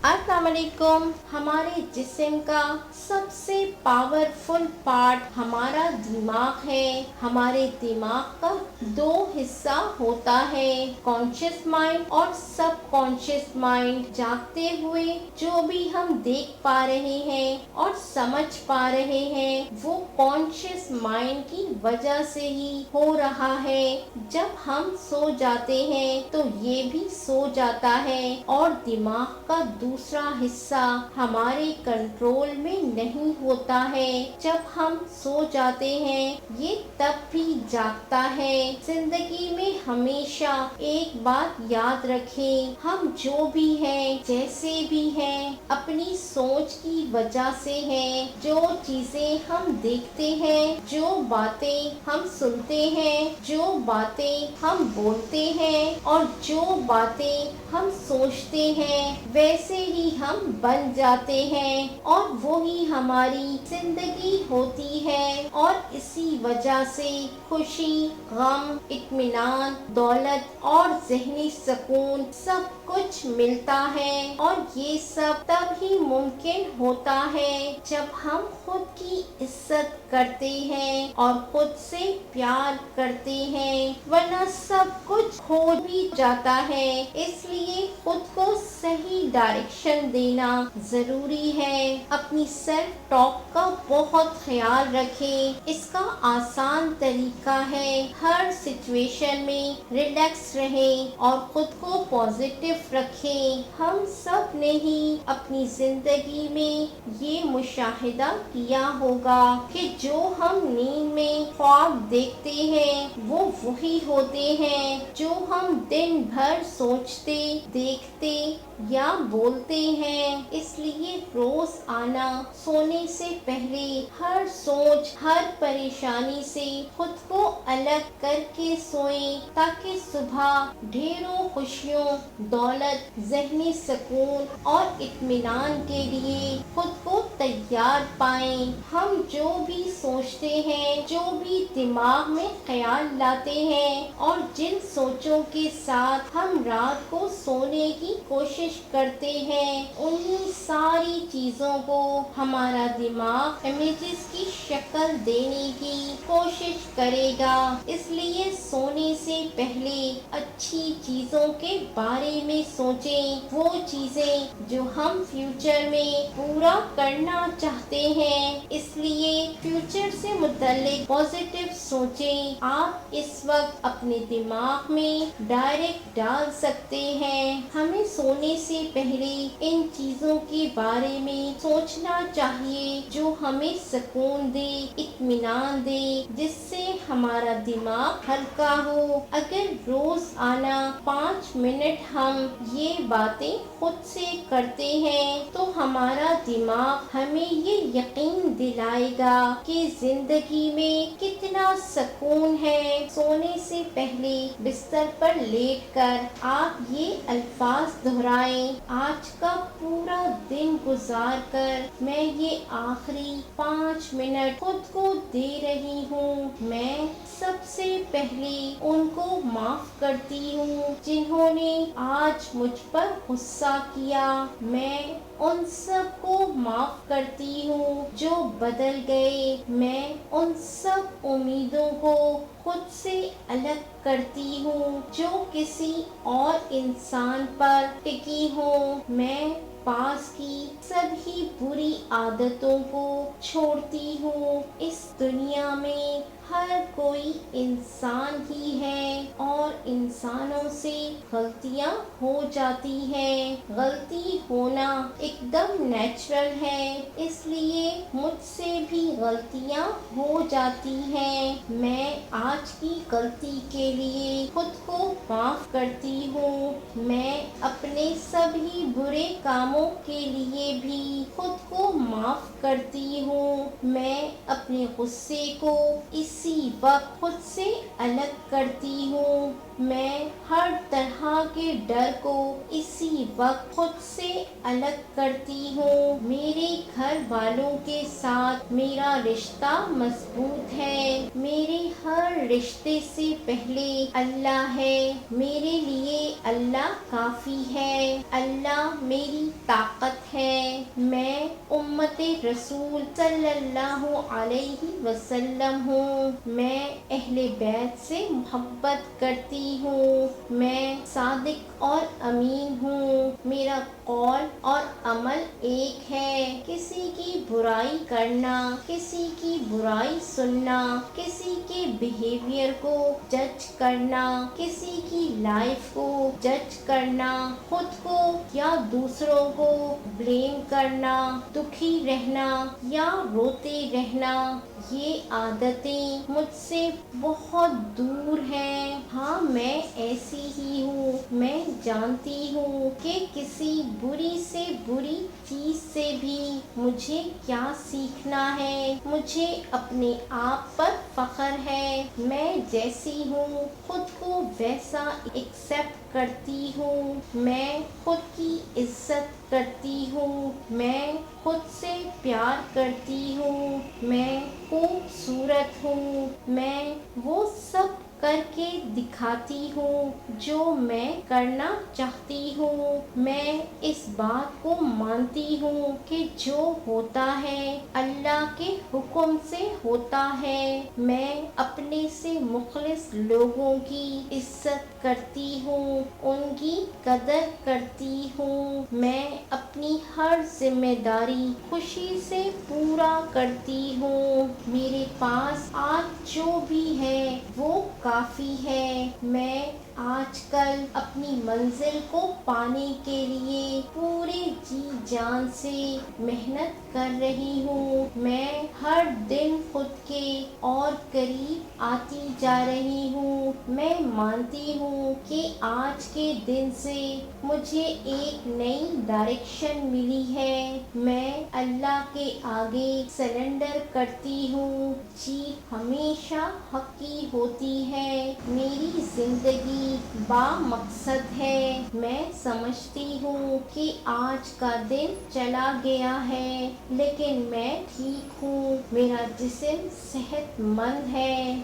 अस्सलाम वालेकुम। हमारे जिस्म का सबसे पावरफुल पार्ट हमारा दिमाग है। हमारे दिमाग का दो हिस्सा होता है, कॉन्शियस माइंड और सब कॉन्शियस माइंड। जागते हुए जो भी हम देख पा रहे हैं और समझ पा रहे हैं वो कॉन्शियस माइंड की वजह से ही हो रहा है। जब हम सो जाते हैं तो ये भी सो जाता है और दिमाग का दूसरा हिस्सा हमारे कंट्रोल में नहीं होता है। जब हम सो जाते हैं ये तब भी जागता है। जिंदगी में हमेशा एक बात याद रखें, हम जो भी हैं, जैसे भी हैं, अपनी सोच की वजह से हैं। जो चीजें हम देखते हैं, जो बातें हम सुनते हैं, जो बातें हम बोलते हैं और जो बातें हम सोचते हैं वैसे ही हम बन जाते हैं और वही हमारी जिंदगी होती है। और इसी वजह से खुशी, गम, इत्मीनान, दौलत और ज़हनी सुकून सब कुछ मिलता है। और ये सब तब ही मुमकिन होता है जब हम खुद की इज्जत करते हैं और खुद से प्यार करते हैं, वरना सब कुछ खो भी जाता है। इसलिए खुद को सही डायरेक्शन देना जरूरी है। अपनी सेल्फ टॉक का बहुत ख्याल रखें। इसका आसान तरीका है, हर सिचुएशन में रिलैक्स रहें और खुद को पॉजिटिव रखें। हम सब ने ही अपनी जिंदगी में ये मुशाहिदा किया होगा कि जो हम नींद में ख्वाब देखते हैं वो वही होते हैं जो हम दिन भर सोचते, देखते या बोलते हैं। इसलिए रोज आना सोने से पहले हर सोच, हर परेशानी से खुद को अलग करके सोएं ताकि सुबह ढेरों खुशियों, दौलत, ज़हनी सुकून और इत्मीनान के लिए खुद को तैयार पाएं। हम जो भी सोचते हैं, जो भी दिमाग में ख्याल लाते हैं और जिन सोचों के साथ हम रात को सोने की कोशिश करते हैं, उन्हीं सारी चीजों को हमारा दिमाग इमेजेस की शक्ल देने की कोशिश करेगा। इसलिए सोने से पहले अच्छी चीजों के बारे में सोचें, वो चीजें जो हम फ्यूचर में पूरा करना चाहते हैं। इसलिए फ्यूचर से मुतल्लिक पॉजिटिव सोचें। आप इस वक्त अपने दिमाग में डायरेक्ट डाल सकते हैं। हमें सोने से पहले इन चीजों के बारे में सोचना चाहिए जो हमें सुकून दे, इत्मीनान दे, जिससे हमारा दिमाग हल्का हो। अगर रोज आना 5 मिनट हम ये बातें खुद से करते हैं तो हमारा दिमाग हमें ये यकीन दिलाएगा कि जिंदगी में कितना सुकून है। सोने से पहले बिस्तर पर लेटकर आप ये अल्फाज दोहराएं, आज का पूरा दिन गुजार कर मैं ये आखिरी 5 मिनट खुद को दे रही हूँ। मैं सबसे पहले उनको माफ करती हूँ जिन्होंने आज मुझ पर गुस्सा किया। मैं उन सब को माफ करती हूँ जो बदल गए। मैं उन सब उम्मीदों को खुद से अलग करती हूँ जो किसी और इंसान पर टिकी हो। मैं पास की सभी बुरी आदतों को छोड़ती हूँ। इस दुनिया में हर कोई इंसान ही है और इंसानों से गलतियाँ हो जाती हैं। गलती होना एकदम नेचुरल है, इसलिए मुझसे भी गलतियाँ हो जाती हैं। मैं आज की गलती के लिए खुद को माफ करती हूँ। मैं अपने सभी बुरे कामों के लिए भी खुद को माफ करती हूँ। मैं अपने गुस्से को इसी वक्त खुद से अलग करती हूँ। میں ہر طرح کے ڈر کو اسی وقت خود سے الگ کرتی ہوں۔ میرے گھر والوں کے ساتھ میرا رشتہ مضبوط ہے۔ میرے ہر رشتے سے پہلے اللہ ہے۔ میرے لیے اللہ کافی ہے۔ اللہ میری طاقت ہے۔ میں امت رسول صلی اللہ علیہ وسلم ہوں۔ میں اہل بیت سے محبت کرتی ہوں۔ میں صادق اور امین ہوں۔ میرا قول اور عمل ایک ہے۔ کسی کی برائی کرنا، کسی کی برائی سننا، کسی کے بیہیویئر کو جج کرنا، کسی کی لائف کو جج کرنا، خود کو یا دوسروں کو بلیم کرنا، دکھی رہنا یا روتے رہنا، یہ عادتیں مجھ سے بہت دور ہیں۔ ہاں، میں ایسی ہی ہوں۔ میں جانتی ہوں کہ کسی بری سے بری چیز سے بھی مجھے کیا سیکھنا ہے۔ مجھے اپنے آپ پر فخر ہے۔ میں جیسی ہوں خود کو ویسا ایکسپٹ کرتی ہوں۔ میں خود کی عزت کرتی ہوں۔ میں خود سے پیار کرتی ہوں۔ میں خوبصورت ہوں۔ میں وہ سب کر کے دکھاتی ہوں جو میں کرنا چاہتی ہوں۔ میں اس بات کو مانتی ہوں کہ جو ہوتا ہے اللہ کے حکم سے ہوتا ہے۔ میں اپنے سے مخلص لوگوں کی عزت کرتی ہوں، ان کی قدر کرتی ہوں۔ میں اپنی ہر ذمہ داری خوشی سے پورا کرتی ہوں۔ میرے پاس آج جو بھی ہے وہ کافی ہے۔ میں آج کل اپنی منزل کو پانے کے لیے پورے جی جان سے محنت کر رہی ہوں۔ میں ہر دن خود کے اور قریب آتی جا رہی ہوں۔ میں مانتی ہوں کہ آج کے دن سے مجھے ایک نئی ڈائریکشن ملی ہے۔ میں اللہ کے آگے سرنڈر کرتی ہوں۔ جیت ہمیشہ حق کی ہوتی ہے۔ میری زندگی با مقصد ہے۔ میں سمجھتی ہوں کہ آج کا دن چلا گیا ہے لیکن میں ٹھیک ہوں۔ میرا جسم صحت مند ہے۔